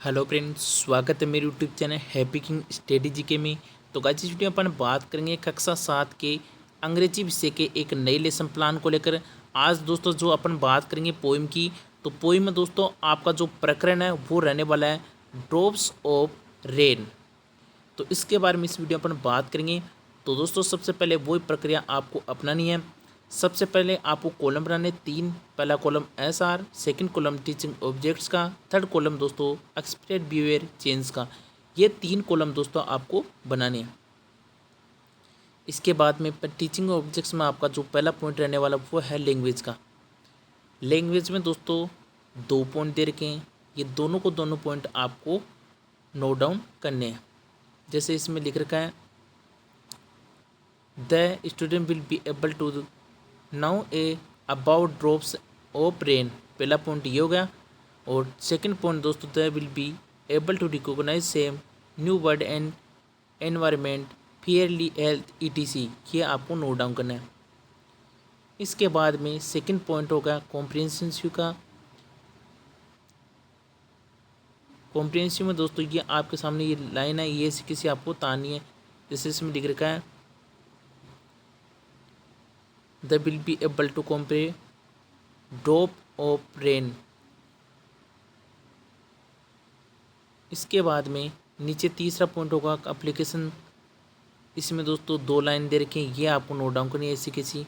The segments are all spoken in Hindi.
हेलो फ्रेंड्स, स्वागत है मेरे YouTube channel happy king study GK में। तो गाइस इस वीडियो में अपन बात करेंगे कक्षा 7 के अंग्रेजी विषय के एक नए लेसन प्लान को लेकर। आज दोस्तों जो अपन बात करेंगे पोइम की, तो पोइम में दोस्तों आपका जो प्रकरण है वो रहने वाला है ड्रॉप्स ऑफ रेन। तो इसके बारे में इस वीडियो में अपन बात करेंगे। तो दोस्तों सबसे पहले वही प्रक्रिया आपको अपनानी है। सबसे पहले आपको कॉलम बनाने 3। पहला column SR, second column teaching objects का, थर्ड कॉलम दोस्तों एक्सपेक्टेड बिहेवियर चेंज का। ये 3 कॉलम दोस्तों आपको बनाने हैं। इसके बाद में टीचिंग ऑब्जेक्ट्स में आपका जो पहला पॉइंट रहने वाला वो है लैंग्वेज का। लैंग्वेज में दोस्तों 2 पॉइंट दे रखे हैं। ये दोनों को दोनों पॉइंट आपको नोट डाउन करने हैं। जैसे इसमें लिख रखा है the student will be able to now a about drops of rain. पहला पॉइंट ये हो गया। और सेकंड पॉइंट दोस्तों the will be able to recognise same new word and environment fairly health ETC। ये आपको नोट डाउन करना है। इसके बाद में सेकंड पॉइंट होगा कॉम्प्रिहेंसिव का। कॉम्प्रिहेंसिव में दोस्तों ये आपके सामने ये लाइन है, ये किसी आपको तानी है। जैसे इसमें लिख रखा है they will be able to compare drop of rain. इसके बाद में नीचे तीसरा पॉइंट होगा एप्लीकेशन। इसमें दोस्तों 2 लाइन दे रखी हैं, ये आपको नोट डाउन करनी है ऐसी किसी।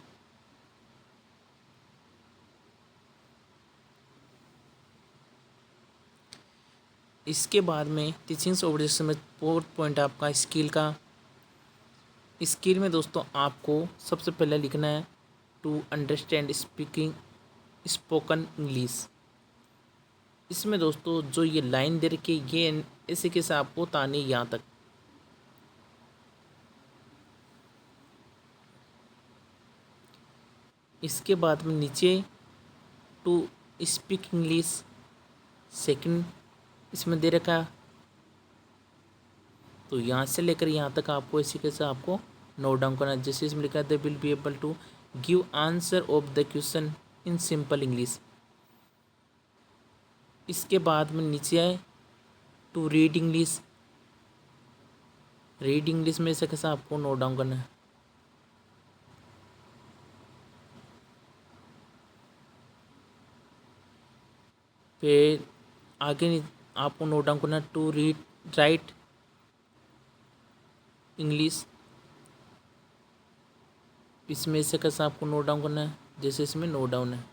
इसके बाद में टीचिंग्स ऑब्जेक्ट्स में फोर्थ पॉइंट आपका स्किल का। स्किल में दोस्तों आपको सबसे पहले लिखना है to understand speaking spoken English. इसमें दोस्तों जो ये लाइन दे रखी है ये ऐसे कैसे आपको तानी यहाँ तक। इसके बाद में नीचे टू स्पीक इंग्लिश सेकंड इसमें दे रखा। तो यहाँ से लेकर यहाँ तक आपको इसी कैसे आपको नोट डाउन करना है। जैसे इसमें लिखा है they will be able to give answer of the question in simple English. इसके बाद में नीचे आए to read English. Read English में ऐसे कैसे आपको नोट डाउन करना है। फिर आगे आपको नोट डाउन करना है टू रीड राइट इंग्लिश। इसमें से कैसे आपको नोट डाउन करना है, जैसे इसमें नोट डाउन है।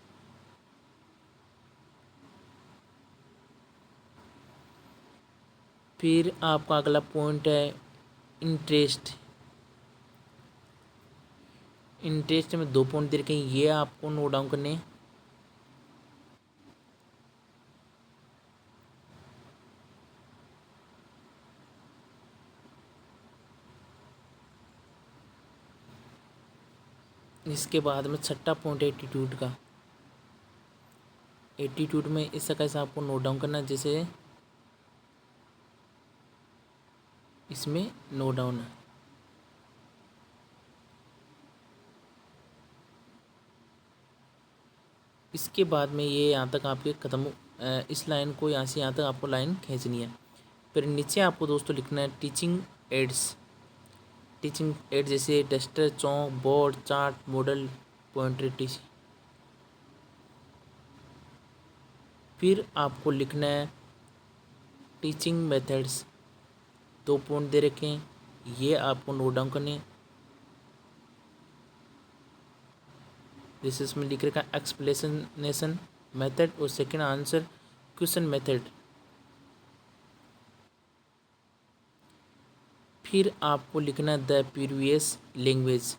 फिर आपका अगला पॉइंट है इंटरेस्ट। इंटरेस्ट में 2 पॉइंट दे रखे हैं, ये आपको नोट डाउन करने हैं। इसके बाद में छठा पॉइंट है एटीट्यूड का। एटीट्यूड में इसका कैसे आपको नोट डाउन करना है, जैसे इसमें नोट डाउन है। इसके बाद में ये यहाँ तक आपके ख़त्म। इस लाइन को यहाँ से यहाँ तक आपको लाइन खींचनी है। फिर नीचे आपको दोस्तों लिखना है टीचिंग एड्स। टीचिंग एड जैसे duster, chalk, board, chart, model, pointer TC। फिर आपको लिखना है टीचिंग मेथड्स। 2 पॉइंट दे रखे हैं, ये आपको नोट डाउन करने हैं। जैसे इसमें लिख रखा है एक्सप्लेनेशन मेथड और सेकंड आंसर क्वेश्चन मेथड। फिर आपको लिखना है द प्रीवियस लैंग्वेज।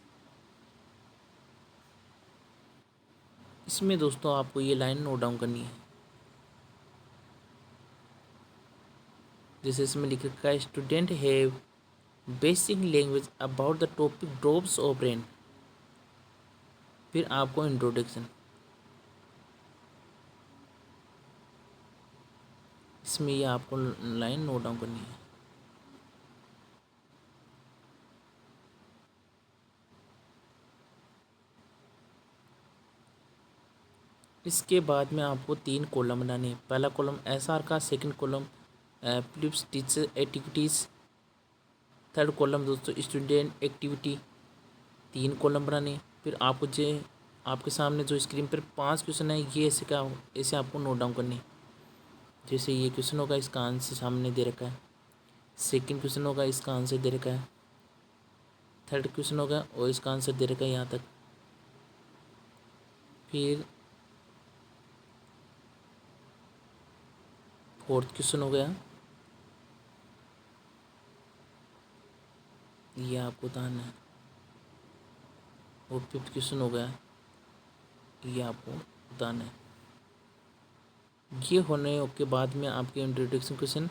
इसमें दोस्तों आपको ये लाइन नोट डाउन करनी है। जैसे इसमें लिख रखा है student have basic language about the topic drops of rain. फिर आपको इंट्रोडक्शन। इसमें ये आपको लाइन नोट डाउन करनी है। इसके बाद में आपको 3 कॉलम बनाने हैं। पहला कॉलम SR का, second column Philips teacher activities. Third column दोस्तों स्टूडेंट एक्टिविटी, 3 कॉलम बनाने। फिर आपको जो आपके सामने जो स्क्रीन पर 5 क्वेश्चन है, ये ऐसे आपको नोट डाउन करने। जैसे ये क्वेश्चन होगा, इसका आंसर सामने दे रखा है। सेकंड क्वेश्चन होगा, इसका आंसर दे रखा है। थर्ड क्वेश्चन होगा और इसका आंसर दे रखा है यहाँ तक। फिर फोर्थ क्वेश्चन हो गया, ये आपको बताना है। और फिफ्थ क्वेश्चन हो गया, ये आपको बताना है। ये होने के बाद में आपके इंट्रोडक्शन क्वेश्चन।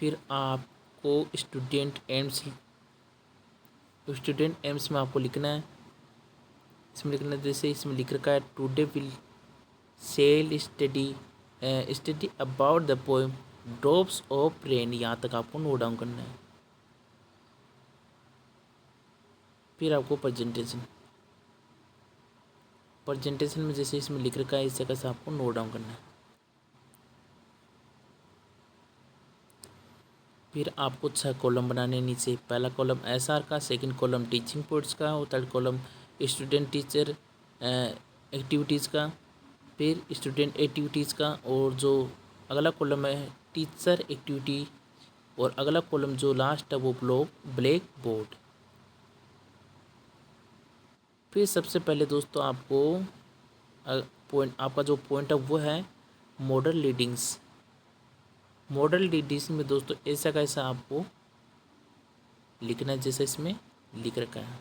फिर आपको स्टूडेंट एम्स में आपको लिखना है। इसमें लिखना है, जैसे इसमें लिख रखा है, today will sell study about the poem drops of rain. यहाँ तक आपको नोट डाउन करना है। फिर आपको प्रेजेंटेशन में जैसे इसमें लिख रखा है, इस जगह से आपको नोट डाउन करना है। फिर आपको 6 कॉलम बनाने नीचे। पहला कॉलम एसआर का, सेकंड कॉलम टीचिंग पॉइंट्स का, और third column student teacher activities का। फिर स्टूडेंट एक्टिविटीज़ का, और जो अगला कॉलम है टीचर एक्टिविटी, और अगला कॉलम जो लास्ट है वो ब्लैक बोर्ड। फिर सबसे पहले दोस्तों आपको आपका जो पॉइंट है वो है मॉडल रीडिंग्स। मॉडल रीडिंग्स में दोस्तों ऐसा कैसा आपको लिखना है, जैसे इसमें लिख रखा है।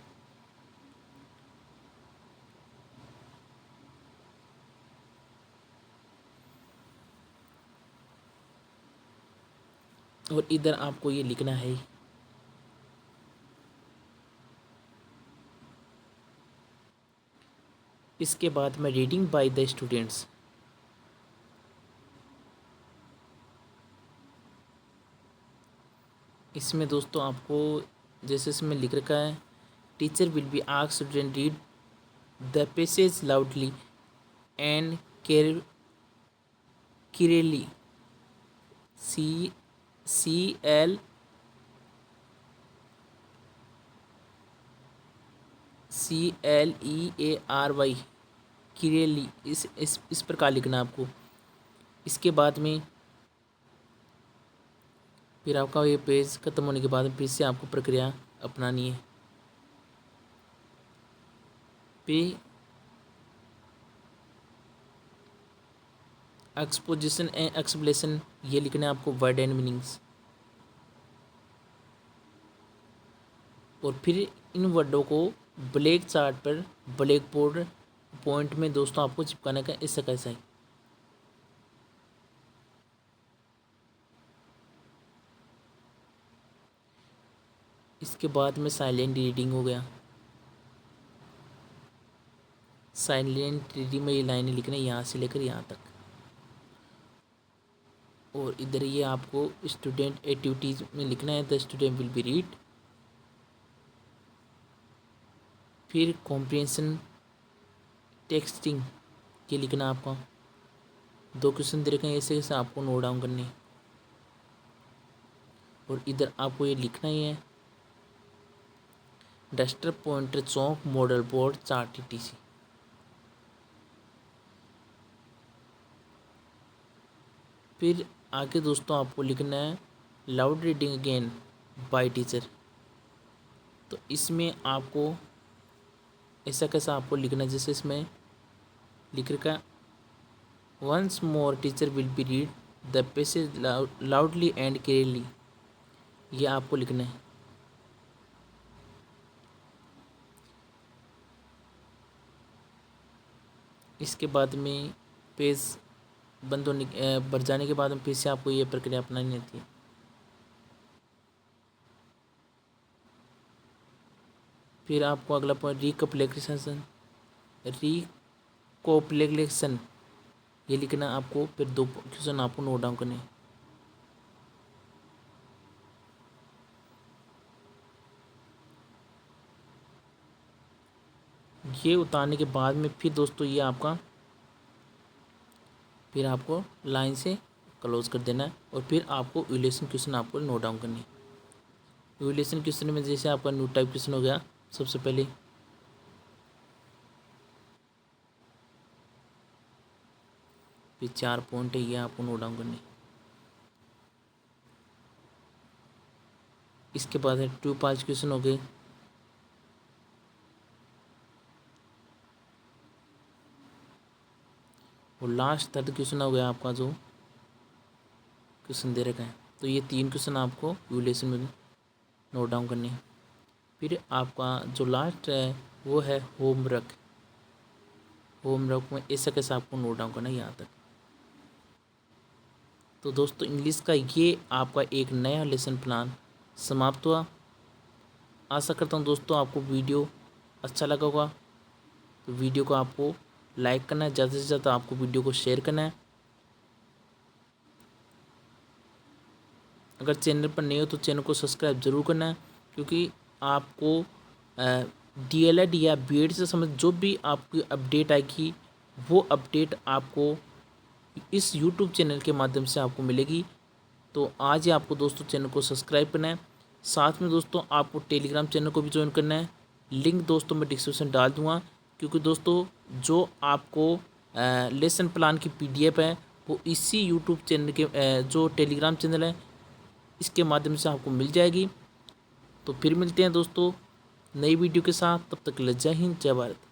और इधर आपको ये लिखना है। इसके बाद में रीडिंग बाय द स्टूडेंट्स। इसमें दोस्तों आपको जैसे इसमें लिख रखा है, teacher will be asked student read the passage loudly and carefully. C C L CLEARY carefully, इस प्रकार लिखना आपको। इसके बाद में फिर आपका ये पेज ख़त्म होने के बाद फिर से आपको प्रक्रिया अपनानी है। पे एक्सपोजिशन एंड एक्सप्लेनेशन, ये लिखना है आपको, वर्ड एंड मीनिंग्स। और फिर इन वर्डों को ब्लैक चार्ट पर ब्लैक बोर्ड पॉइंट में दोस्तों आपको चिपकाने का इससे कैसा है। इसके बाद में साइलेंट रीडिंग हो गया। साइलेंट रीडिंग में ये लाइनें लिखना है यहाँ से लेकर यहाँ तक। और इधर ये आपको स्टूडेंट एक्टिविटीज़ में लिखना है, the student will be read. फिर कॉम्प्रिहेंशन टेक्सटिंग, ये लिखना आपका। 2 क्वेश्चन दे रखे हैं, ऐसे आपको नोट डाउन करने। और इधर आपको ये लिखना ही है, duster pointer chalk model board chart etc। फिर आगे दोस्तों आपको लिखना है loud reading again by teacher. तो इसमें आपको ऐसा कैसा आपको लिखना है, जैसे इसमें लिख रखा, once more teacher will be read the passage loudly and clearly, ये आपको लिखना है। इसके बाद में पेज बंद होने भर जाने के बाद में फिर से आपको ये प्रक्रिया अपनानी रहती है। फिर आपको अगला पॉइंट रिकॉप्लेक्शन ये लिखना आपको। फिर 2 क्वेश्चन आपको नोट डाउन करने। ये उतारने के बाद में फिर दोस्तों ये आपका फिर आपको लाइन से क्लोज कर देना है। और फिर आपको इवैल्यूएशन क्वेश्चन आपको नोट डाउन करनी है। इवैल्यूएशन क्वेश्चन में जैसे आपका न्यू टाइप क्वेश्चन हो गया, सबसे पहले फिर 4 पॉइंट है, ये आपको नोट डाउन करनी है। इसके बाद है 2 5 क्वेश्चन हो गए। और लास्ट 3rd क्वेश्चन हो गया आपका जो क्वेश्चन दे रखा है। तो ये 3 क्वेश्चन आपको इवैल्यूएशन में नोट डाउन करनी है। फिर आपका जो लास्ट है वो है होमवर्क। होमवर्क में ऐसा कैसे आपको नोट डाउन करना है यहाँ तक। तो दोस्तों इंग्लिश का ये आपका एक नया लेसन प्लान समाप्त हुआ। आशा करता हूँ दोस्तों आपको वीडियो अच्छा लगा होगा। तो वीडियो को आपको लाइक करना है, ज़्यादा से ज़्यादा आपको वीडियो को शेयर करना है। अगर चैनल पर नए हो तो चैनल को सब्सक्राइब जरूर करना है, क्योंकि आपको DLED या BEd से संबंधित जो भी आपकी अपडेट आएगी वो अपडेट आपको इस YouTube चैनल के माध्यम से आपको मिलेगी। तो आज ही आपको दोस्तों चैनल को सब्सक्राइब करना है। साथ में दोस्तों आपको टेलीग्राम चैनल को भी ज्वाइन करना है। लिंक दोस्तों मैं डिस्क्रिप्शन डाल दूँगा, क्योंकि दोस्तों जो आपको लेसन प्लान की PDF है वो इसी यूट्यूब चैनल के जो टेलीग्राम चैनल है इसके माध्यम से आपको मिल जाएगी। तो फिर मिलते हैं दोस्तों नई वीडियो के साथ, तब तक के लिए जय हिंद जय भारत।